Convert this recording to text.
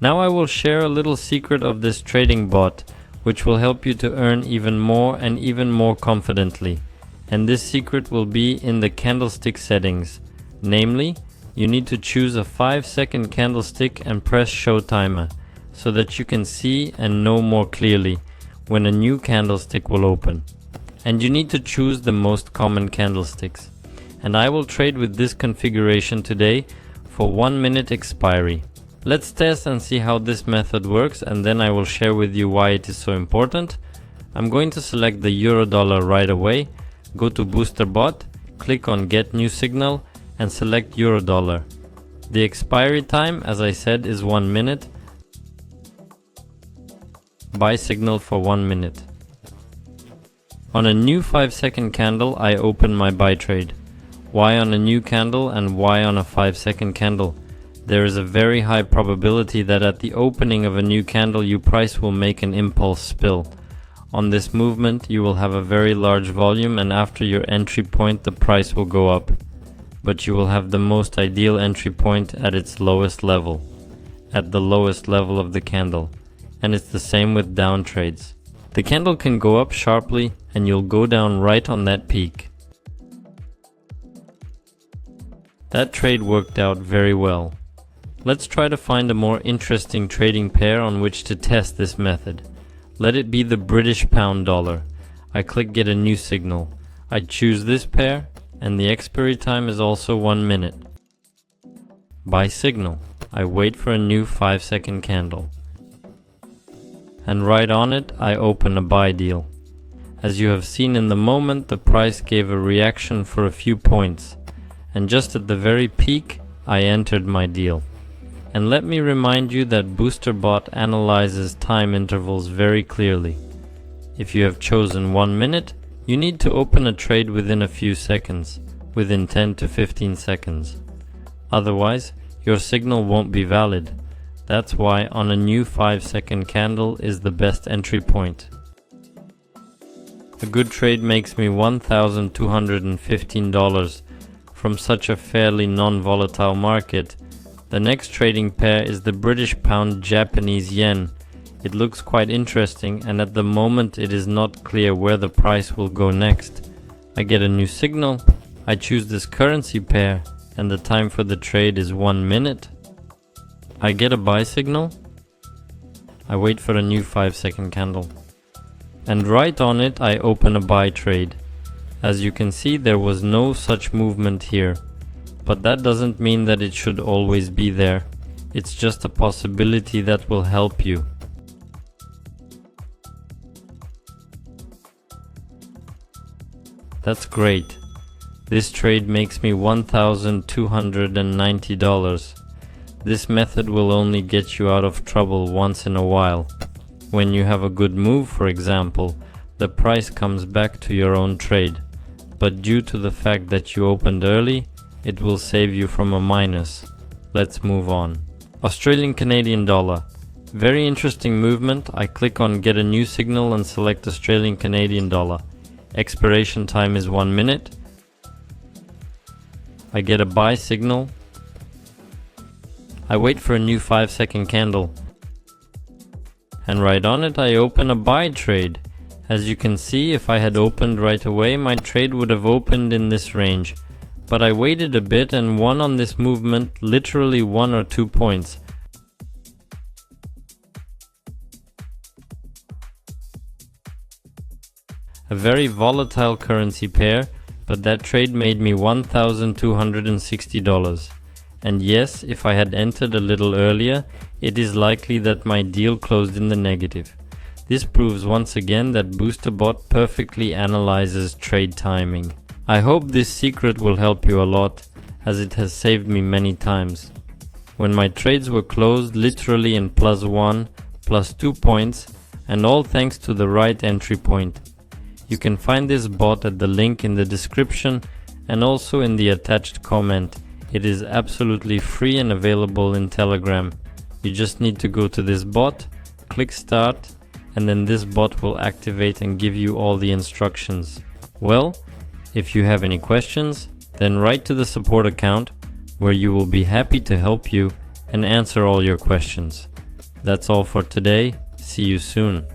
Now I will share a little secret of this trading bot, which will help you to earn even more and even more confidently. And this secret will be in the candlestick settings. Namely, you need to choose a 5-second candlestick and press show timer, so that you can see and know more clearly when a new candlestick will open. And you need to choose the most common candlesticks. And I will trade with this configuration today for 1 minute expiry. Let's test and see how this method works, and then I will share with you why it is so important. I'm going to select the Eurodollar right away, go to BoosterBot, click on Get New Signal and select Eurodollar. The expiry time, as I said, is 1 minute. Buy signal for 1 minute. On a new 5-second candle, I open my buy trade. Why on a new candle and why on a 5-second candle? There is a very high probability that at the opening of a new candle your price will make an impulse spill. On this movement you will have a very large volume, and after your entry point the price will go up. But you will have the most ideal entry point at its lowest level, at the lowest level of the candle. And it's the same with down trades. The candle can go up sharply and you'll go down right on that peak. That trade worked out very well. Let's try to find a more interesting trading pair on which to test this method. Let it be the British pound dollar. I click Get a New Signal. I choose this pair, and the expiry time is also 1 minute. Buy signal. I wait for a new 5-second candle. And right on it I open a buy deal. As you have seen in the moment, the price gave a reaction for a few points, and just at the very peak I entered my deal. And let me remind you that BoosterBot analyzes time intervals very clearly. If you have chosen 1 minute, you need to open a trade within a few seconds, within 10 to 15 seconds. Otherwise, your signal won't be valid. That's why on a new 5-second candle is the best entry point. A good trade makes me $1,215 from such a fairly non-volatile market. The next trading pair is the British pound Japanese yen. It looks quite interesting, and at the moment it is not clear where the price will go next. I get a new signal, I choose this currency pair, and the time for the trade is 1 minute. I get a buy signal. I wait for a new 5-second candle. And right on it I open a buy trade. As you can see, there was no such movement here. But that doesn't mean that it should always be there. It's just a possibility that will help you. That's great. This trade makes me $1,290. This method will only get you out of trouble once in a while. When you have a good move, for example, the price comes back to your own trade. But due to the fact that you opened early, it will save you from a minus. Let's move on. Australian Canadian dollar. Very interesting movement. I click on Get a New Signal and select Australian Canadian dollar. Expiration time is 1 minute. I get a buy signal. I wait for a new 5-second candle. And right on it I open a buy trade. As you can see, if I had opened right away, my trade would have opened in this range. But I waited a bit and won on this movement, literally 1 or 2 points. A very volatile currency pair, but that trade made me $1,260. And yes, if I had entered a little earlier, it is likely that my deal closed in the negative. This proves once again that BoosterBot perfectly analyzes trade timing. I hope this secret will help you a lot, as it has saved me many times. When my trades were closed literally in +1, +2 points, and all thanks to the right entry point. You can find this bot at the link in the description and also in the attached comment. It is absolutely free and available in Telegram. You just need to go to this bot, click start, and then this bot will activate and give you all the instructions. Well, if you have any questions, then write to the support account, where you will be happy to help you and answer all your questions. That's all for today. See you soon.